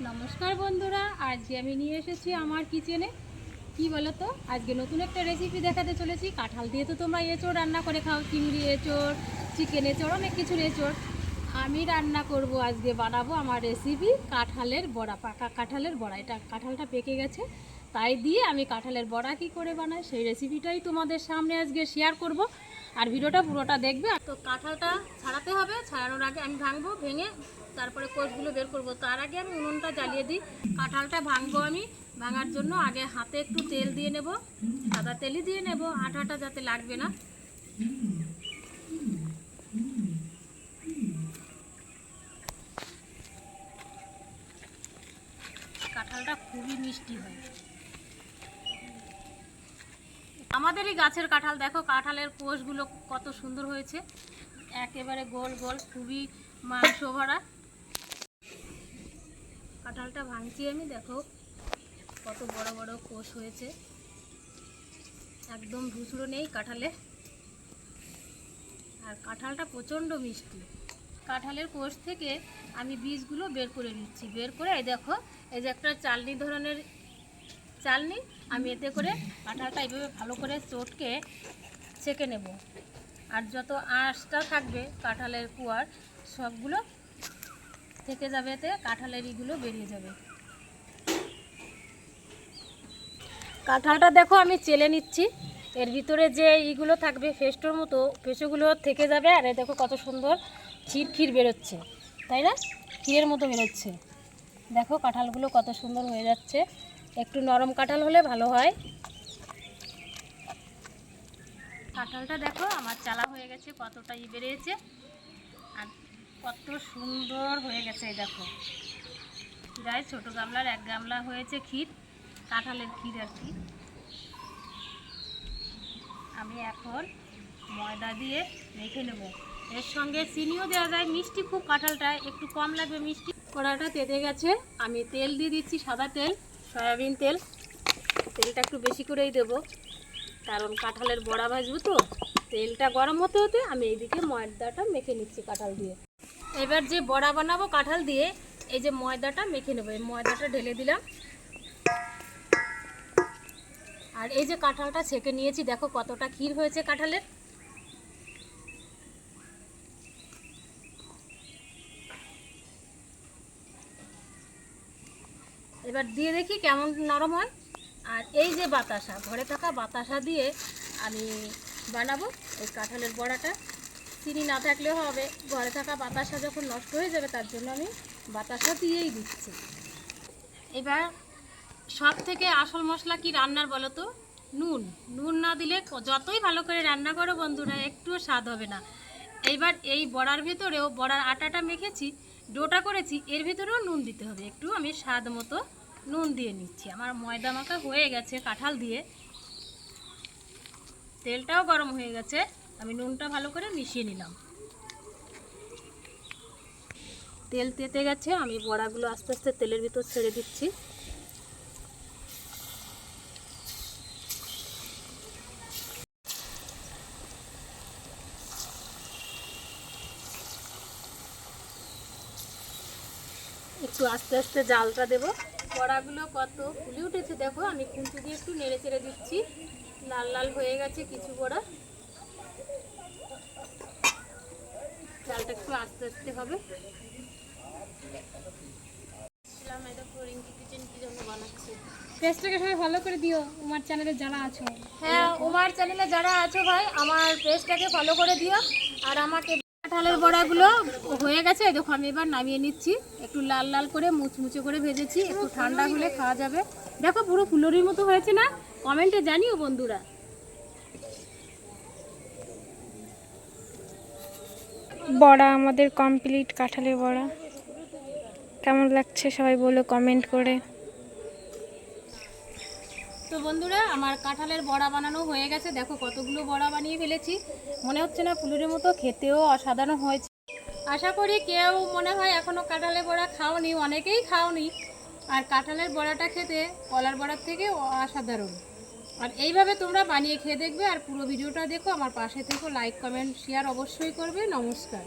নমস্কার বন্ধুরা, আজকে আমি নিয়ে এসেছি আমার কিচেনে কি বলো তো, আজকে নতুন একটা রেসিপি দেখাতে চলেছি। কাঁঠাল দিয়ে তো তোমরা এঁচোড় রান্না করে খাও, চিংড়ি এঁচোড়, চিকেন এঁচোড়, অনেক কিছুর এঁচোড়। আমি রান্না করব, আজকে বানাবো আমার রেসিপি কাঁঠালের বড়া, পাকা কাঁঠালের বড়া। এটা কাঁঠালটা পেকে গেছে, তাই দিয়ে আমি কাঁঠালের বড়া কি করে বানাই সেই রেসিপিটাই তোমাদের সামনে আজকে শেয়ার করব। আর ভিডিওটা পুরোটা দেখবে। তো কাঁঠালটা ছাড়াতে হবে, ছাড়ানোর আগে আমি ভাঙবো, ভেঙে তারপরে কোষগুলো বের করব। তার আগে আমি উনুনটা জ্বালিয়ে দিই। কাঁঠালটা ভাঙবো আমি, ভাঙার জন্য আগে হাতে একটু তেল দিয়ে নেব, সাদা তেলই দিয়ে নেব, আঠাটা যাতে লাগবে না। কাঁঠালটা খুবই মিষ্টি হয়, আমাদেরই গাছের কাঁঠাল। দেখো কাঁঠালের কোষগুলো কত সুন্দর হয়েছে, একেবারে গোল গোল, খুবই মাংস ভরা। কাঁঠালটা ভাঙছি আমি, দেখো কত বড় বড় কোষ হয়েছে, একদম ভুসড়ো নেই কাঁঠালে। আর কাঁঠালটা প্রচণ্ড মিষ্টি। কাঁঠালের কোষ থেকে আমি বীজগুলো বের করে নিচ্ছি, বের করে এই দেখো, এই যে একটা চালনি ধরনের চালনি, আমি এতে করে কাঁঠালটা এইভাবে ভালো করে চটকে ছেঁকে নেব। আর যত আঁশটা থাকবে কাঁঠালের কুয়ার, সবগুলো থেকে যাবে, এতে কাঁঠালের ইগুলো বেরিয়ে যাবে। কাঁঠালটা দেখো আমি চেলে নিচ্ছি, এর ভিতরে যে ইগুলো থাকবে ফেস্টোর মতো, ফেসোগুলো থেকে যাবে। আর দেখো কত সুন্দর ক্ষীর বেরোচ্ছে, তাই না? ক্ষীরের মতো বেরোচ্ছে। দেখো কাঁঠালগুলো কত সুন্দর হয়ে যাচ্ছে, একটু নরম কাঁঠাল হলে ভালো হয়। কাঁঠালটা দেখো আমার চালা হয়ে গেছে, কতটা বেরিয়েছে আর কত সুন্দর হয়ে গেছে। এই দেখো প্রায় ছোটো গামলার 1 গামলা হয়েছে ক্ষীর, কাঁঠালের ক্ষীর আর কি। আমি এখন ময়দা দিয়ে মেখে নেব, এর সঙ্গে চিনিও দেওয়া যায়, মিষ্টি খুব কাঁঠালটা একটু কম লাগবে মিষ্টি। কড়াটা তেতে গেছে, আমি তেল দিয়ে দিচ্ছি, সাদা তেল, সয়াবিন তেল। তেলটা একটু বেশি করেই দেব, কারণ কাঁঠালের বড়া ভাজবো তো। তেলটা গরম হতে হতে আমি এইদিকে ময়দাটা মেখে নিচ্ছি কাঁঠাল দিয়ে। এবার যে বড়া বানাবো কাঁঠাল দিয়ে, এই যে ময়দাটা মেখে নেবো, এই ময়দাটা ঢেলে দিলাম। আর এই যে কাঁঠালটা ছেঁকে নিয়েছি, দেখো কতটা ক্ষীর হয়েছে কাঁঠালের। এবার দিয়ে দেখি কেমন নরম হয়। আর এই যে বাতাসা, ঘরে থাকা বাতাসা দিয়ে আমি বানাবো এই কাঁঠালের বড়াটা। চিনি না থাকলেও হবে, ঘরে থাকা বাতাসা যখন নষ্ট হয়ে যাবে তার জন্য আমি বাতাসা দিয়েই দিচ্ছি। এবার সব থেকে আসল মশলা কি রান্নার বলো তো? নুন। নুন না দিলে যতই ভালো করে রান্না করো বন্ধুরা, একটুও স্বাদ হবে না। এইবার এই বড়ার ভেতরেও, বড়ার আটাটা মেখেছি, ডোটা করেছি, এর ভেতরেও নুন দিতে হবে একটু। আমি স্বাদ মতো নুন দিয়ে নিচ্ছি। আমার ময়দা মাখা হয়ে গেছে কাঁঠাল দিয়ে, তেলটাও গরম হয়ে গেছে, আমি নুনটা ভালো করে মিশিয়ে নিলাম। তেল তেতে গেছে, আমি বড়াগুলো আস্তে আস্তে তেলের ভিতর ছেড়ে দিচ্ছি। একটু আস্তে আস্তে জালটা দেব। বড়াগুলো কত ফুলে উঠেছে দেখো, আমি খুন্তি দিয়ে একটু নেড়ে চেড়ে দিচ্ছি। লাল লাল হয়ে গেছে কিছু বড়া, জালটা একটু আস্তে আস্তে হবে। পেজটাকে সবাই ফলো করে দিও, উমার চ্যানেলে যারা আছো। হ্যাঁ, উমার চ্যানেলে যারা আছো ভাই, আমার পেজটাকে ফলো করে দিও। আর আমাকে কাঁঠালের বড়াগুলো হয়ে গেছে, দেখো আমি এবার নামিয়ে নিচ্ছি। একটু লাল লাল করে মুচমুচে করে ভেজেছি, একটু ঠান্ডা হলে খাওয়া যাবে। দেখো পুরো ফুলরির মতো হয়েছে না? কমেন্টে জানিও বন্ধুরা। বড়া আমাদের কমপ্লিট, কাঁঠালের বড়া কেমন লাগছে সবাই বলো কমেন্ট করে। তো বন্ধুরা আমার কাঁঠালের বড়া বানানো হয়ে গেছে, দেখো কতগুলো বড়া বানিয়ে ফেলেছি। মনে হচ্ছে না ফুলুরের মতো? খেতেও অসাধারণ হয়েছে। আশা করি কেউ মনে হয় এখনও কাঁঠালের বড়া খাওনি, অনেকেই খাওনি। আর কাঁঠালের বড়াটা খেতে কলার বড়ার থেকে অসাধারণ। আর এইভাবে তোমরা বানিয়ে খেয়ে দেখবে। আর পুরো ভিডিওটা দেখো, আমার পাশে থেকো, লাইক কমেন্ট শেয়ার অবশ্যই করবে। নমস্কার।